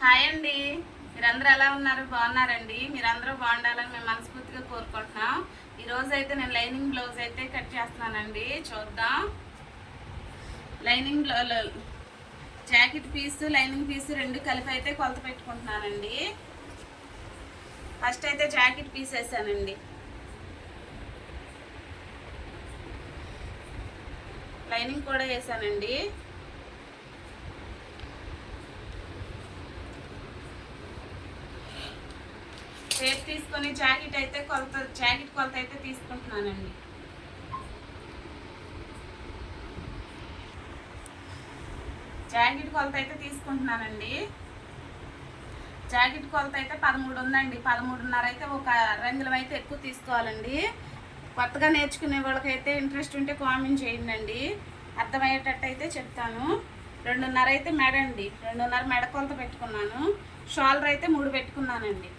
Hi అండి. మీరందరూ ఎలా ఉన్నారు? బాగున్నారండి? మీరందరూ బాగుండాలని మేము మనస్ఫూర్తిగా కోరుకుంటున్నాం. ఈరోజు అయితే నేను లైనింగ్ బ్లౌజ్ అయితే కట్ చేస్తున్నానండి. చూద్దాం. లైనింగ్ జాకెట్ పీసు లైనింగ్ పీసు రెండు కలిపి అయితే కొలత పెట్టుకుంటున్నానండి. ఫస్ట్ అయితే జాకెట్ పీస్ వేసానండి. లైనింగ్ కూడా వేసానండి. టేప్ తీసుకొని జాకెట్ కొలత అయితే తీసుకుంటున్నానండి. జాకెట్ కొలత అయితే తీసుకుంటున్నానండి. జాకెట్ కొలత అయితే 13 ఉందండి. 13.5 అయితే ఒక రంగులం అయితే ఎక్కువ తీసుకోవాలండి. కొత్తగా నేర్చుకునే వాళ్ళకైతే ఇంట్రెస్ట్ ఉంటే కామెంట్ చేయండి. అర్థమయ్యేటట్టు అయితే చెప్తాను. 2.5 అయితే మెడ అండి. 2.5 మెడ కొలత పెట్టుకున్నాను. షోల్డర్ అయితే 3 పెట్టుకున్నానండి.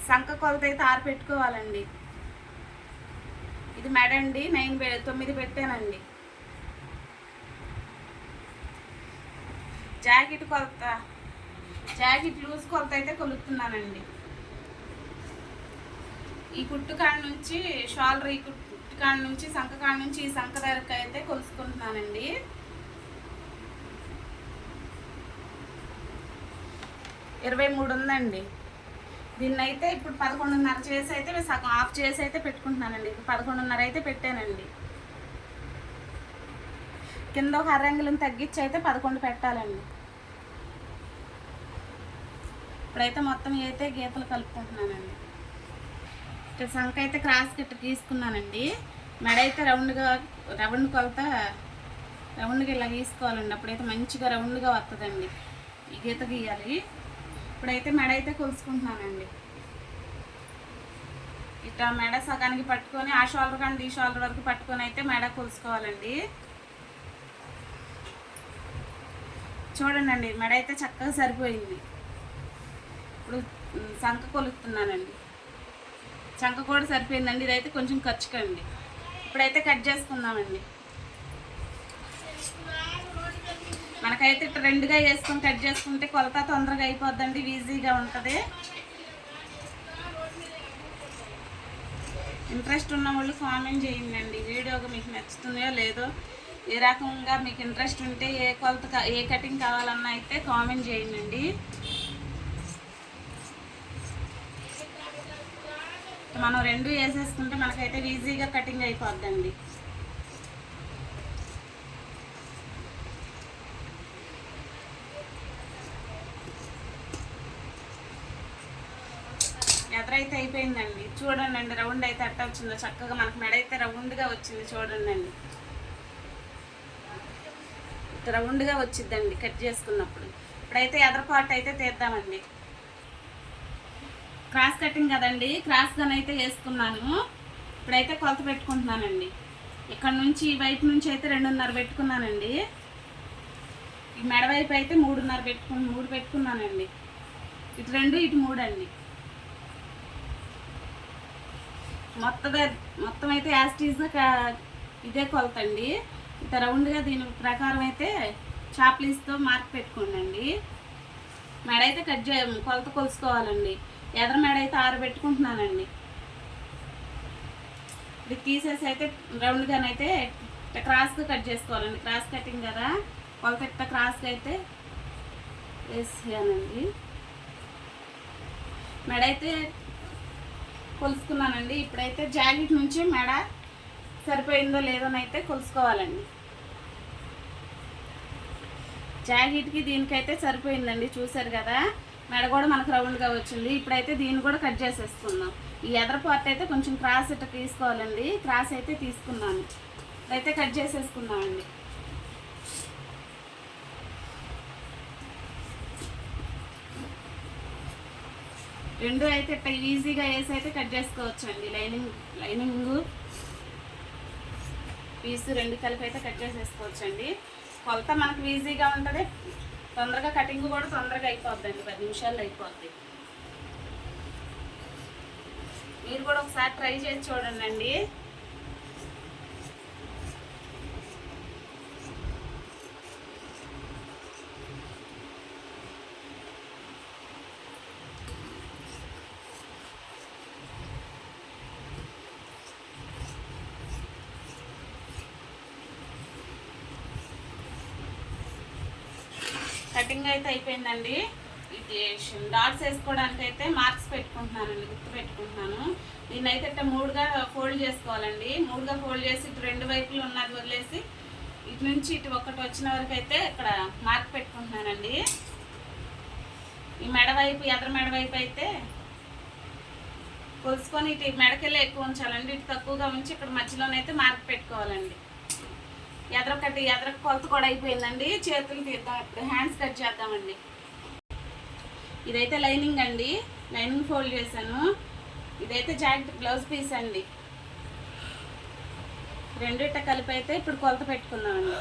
సంక కొలత అయితే 6 పెట్టుకోవాలండి. ఇది మెడ అండి. 9 పెట్టానండి. జాకెట్ లూజ్ కొలత అయితే కొలుస్తున్నానండి. ఈ కుట్టు కాడ నుంచి షోల్డర్, ఈ కుట్టు కాడ నుంచి సంక కాడ నుంచి ఈ సంక దగ్గరకు అయితే కొలుసుకుంటున్నానండి. ఇరవై 23 ఉందండి. దీన్ని అయితే ఇప్పుడు 11.5 చేసి అయితే సగం ఆఫ్ చేసి అయితే పెట్టుకుంటున్నానండి. 11.5 అయితే పెట్టానండి. కింద ఒక అరంగులను తగ్గించి అయితే 11 పెట్టాలండి. ఇప్పుడైతే మొత్తం అయితే గీతలు కలుపుకుంటున్నానండి. ఇక్కడ సంక అయితే క్రాస్ గిట్ట తీసుకున్నానండి. మెడ అయితే రౌండ్ కొలత రౌండ్గా ఇలా గీసుకోవాలండి. అప్పుడైతే మంచిగా రౌండ్గా వస్తుందండి. ఈ గీత గీయాలి. ఇప్పుడైతే మెడ అయితే కొలుసుకుంటున్నానండి. ఇట్లా మెడ సగానికి పట్టుకొని ఆ షోల్డర్ కానీ ఈ షోల్డర్ వరకు పట్టుకొని అయితే మెడ కొలుసుకోవాలండి. చూడండి, మెడ అయితే చక్కగా సరిపోయింది. ఇప్పుడు సంక కొలుస్తున్నానండి. చంక కూడా సరిపోయిందండి. ఇదైతే కొంచెం ఖర్చుకండి. ఇప్పుడైతే కట్ చేసుకుందామండి. మనకైతే ఇట్లా రెండుగా వేసుకొని కట్ చేసుకుంటే కొలత తొందరగా అయిపోద్దండి. ఈజీగా ఉంటుంది. ఇంట్రెస్ట్ ఉన్న వాళ్ళు కామెంట్ చేయండి. వీడియోగా మీకు నచ్చుతుందో లేదో, ఏ రకంగా మీకు ఇంట్రెస్ట్ ఉంటే ఏ కటింగ్ కావాలన్నా అయితే కామెంట్ చేయండి. మనం రెండు వేసేసుకుంటే మనకైతే ఈజీగా కటింగ్ అయిపోద్దండి. ఎదరైతే అయిపోయిందండి. చూడండి, రౌండ్ అయితే అట్ట వచ్చిందో చక్కగా. మనకు మెడ అయితే రౌండ్గా వచ్చింది. చూడండి, రౌండ్గా వచ్చిద్దండి కట్ చేసుకున్నప్పుడు. ఇప్పుడైతే ఎదర పార్ట్ అయితే తీద్దామండి. క్రాస్ కటింగ్ కదండి, క్రాస్గానైతే వేసుకున్నాను. ఇప్పుడైతే కొలత పెట్టుకుంటున్నానండి. ఇక్కడ నుంచి ఈ వైపు నుంచి అయితే 2.5 పెట్టుకున్నానండి. ఈ మెడ వైపు అయితే 3 పెట్టుకున్నానండి. ఇటు 2 ఇటు 3 అండి. మొత్తం అయితే యాస్టీజ్గా ఇదే కొలత అండి. ఇంత రౌండ్గా దీని ప్రకారం అయితే చాప్లీస్తో మార్క్ పెట్టుకోండి. మెడ అయితే కొలత కొలుసుకోవాలండి. ఎదర మెడ అయితే 6 పెట్టుకుంటున్నానండి. ఇది తీసేసి అయితే రౌండ్గానైతే క్రాస్గా కట్ చేసుకోవాలండి. క్రాస్ కటింగ్ కదా, కొలత ఇట్ట క్రాస్గా అయితే వేసానండి. మెడ అయితే కొలుసుకున్నానండి. ఇప్పుడైతే జాకెట్ నుంచి మెడ సరిపోయిందో లేదోనైతే కొలుసుకోవాలండి. జాకెట్కి దీనికైతే సరిపోయిందండి. చూసారు కదా, మెడ కూడా మనకు రౌండ్గా వచ్చింది. ఇప్పుడైతే దీన్ని కూడా కట్ చేసేసుకుందాం. ఈ ఎదర పార్ట్ అయితే కొంచెం క్రాస్ ఇట్లా తీసుకోవాలండి. క్రాస్ అయితే తీసుకున్నాను. అయితే కట్ చేసేసుకుందామండి. రెండు అయితే ఇట్లా ఈజీగా వేసి అయితే కట్ చేసుకోవచ్చండి. లైనింగ్ పీసు రెండు కలిపి అయితే కట్ చేసేసుకోవచ్చండి. కొలత మనకు ఈజీగా ఉంటుంది. తొందరగా కటింగ్ కూడా తొందరగా అయిపోద్దండి. 10 నిమిషాల్లో అయిపోద్ది. మీరు కూడా ఒకసారి ట్రై చేసి చూడండి. కటింగ్ అయితే అయిపోయిందండి. ఇది డాట్స్ వేసుకోవడానికి అయితే మార్క్స్ పెట్టుకుంటున్నానండి, గుర్తు పెట్టుకుంటున్నాను. దీన్ని అయితే ఇట్లా 3గా ఫోల్డ్ చేసుకోవాలండి. 3గా ఫోల్డ్ చేసి ఇటు 2 వైపులు ఉన్నది వదిలేసి ఇటు నుంచి ఇటు ఒకటి వచ్చిన వరకు అయితే ఇక్కడ మార్క్ పెట్టుకుంటున్నానండి. ఈ మెడ వైపు ఎదర మెడ వైపు అయితే కొలుసుకొని ఇటు మెడకెళ్ళి ఎక్కువ ఉంచాలండి, ఇటు తక్కువగా ఉంచి ఇక్కడ మధ్యలోనైతే మార్క్ పెట్టుకోవాలండి. ఎదర కొలత కూడా అయిపోయిందండి. చేతులు తీద్దాం, ఇప్పుడు హ్యాండ్స్ కట్ చేద్దామండి. ఇదైతే లైనింగ్ అండి, లైనింగ్ ఫోల్డ్ చేశాను. ఇదైతే జాకెట్ బ్లౌజ్ పీస్ అండి. రెండిట కలిపి అయితే ఇప్పుడు కొలత పెట్టుకుందామండి.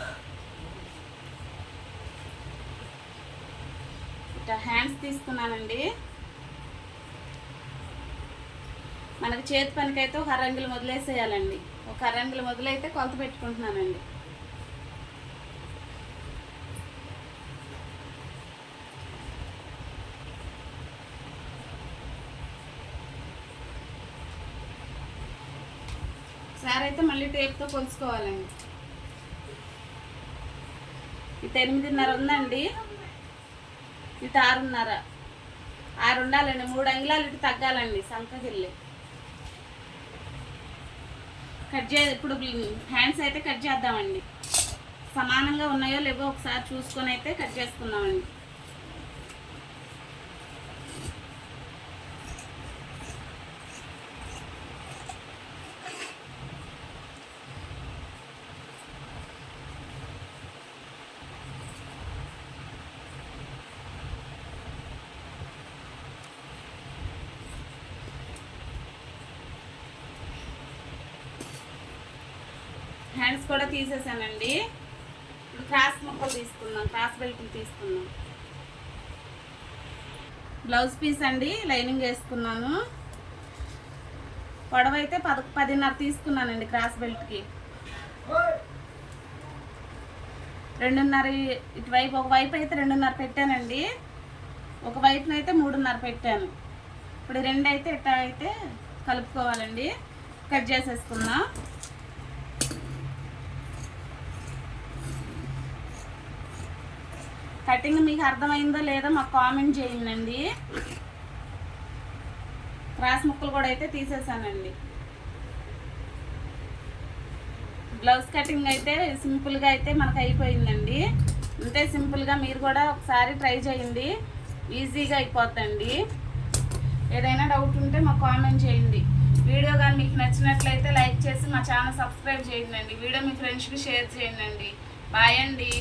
ఇట్లా హ్యాండ్స్ తీసుకున్నానండి. మనకి చేతి పనికైతే ఒక అరంగులు మొదలేసేయాలండి. ఒక అరంగులు మొదలైతే కొలత పెట్టుకుంటున్నానండి. సార్ అయితే మళ్ళీ టేప్తో కొలుసుకోవాలండి. ఇటు 8:30 ఉందండి, ఇటు 6:30. 6 ఉండాలండి. 3 అంగుళాలు ఇటు తగ్గాలండి సంకకెళ్ళి. ఇప్పుడు హ్యాండ్స్ అయితే కట్ చేద్దామండి. సమానంగా ఉన్నాయో లేవో ఒకసారి చూసుకొని అయితే కట్ చేసుకుందామండి. హ్యాండ్స్ కూడా తీసేసానండి. ఇప్పుడు క్రాస్ ముక్కలు తీసుకుందాం, క్రాస్ బెల్ట్లు తీసుకుందాం. బ్లౌజ్ పీస్ అండి, లైనింగ్ వేసుకున్నాను. పొడవ అయితే 10:30 తీసుకున్నానండి. క్రాస్ బెల్ట్కి 2:30. ఇటువైపు ఒకవైపు అయితే 2:30 పెట్టానండి, ఒకవైపునైతే 3:30 పెట్టాను. ఇప్పుడు 2 అయితే ఇట్లా అయితే కలుపుకోవాలండి. కట్ చేసేసుకుందాం. కటింగ్ మీకు అర్థమైందో లేదో మాకు కామెంట్ చేయండి. క్రాస్ ముక్కలు కూడా అయితే తీసేసానండి. బ్లౌజ్ కటింగ్ అయితే సింపుల్గా అయితే మనకు అయిపోయిందండి. అంతే సింపుల్గా మీరు కూడా ఒకసారి ట్రై చేయండి, ఈజీగా అయిపోద్దండి. ఏదైనా డౌట్ ఉంటే మాకు కామెంట్ చేయండి. వీడియో కానీ మీకు నచ్చినట్లయితే లైక్ చేసి మా ఛానల్ సబ్స్క్రైబ్ చేయండి. వీడియో మీ ఫ్రెండ్స్కి షేర్ చేయండి. బాయ్ అండి.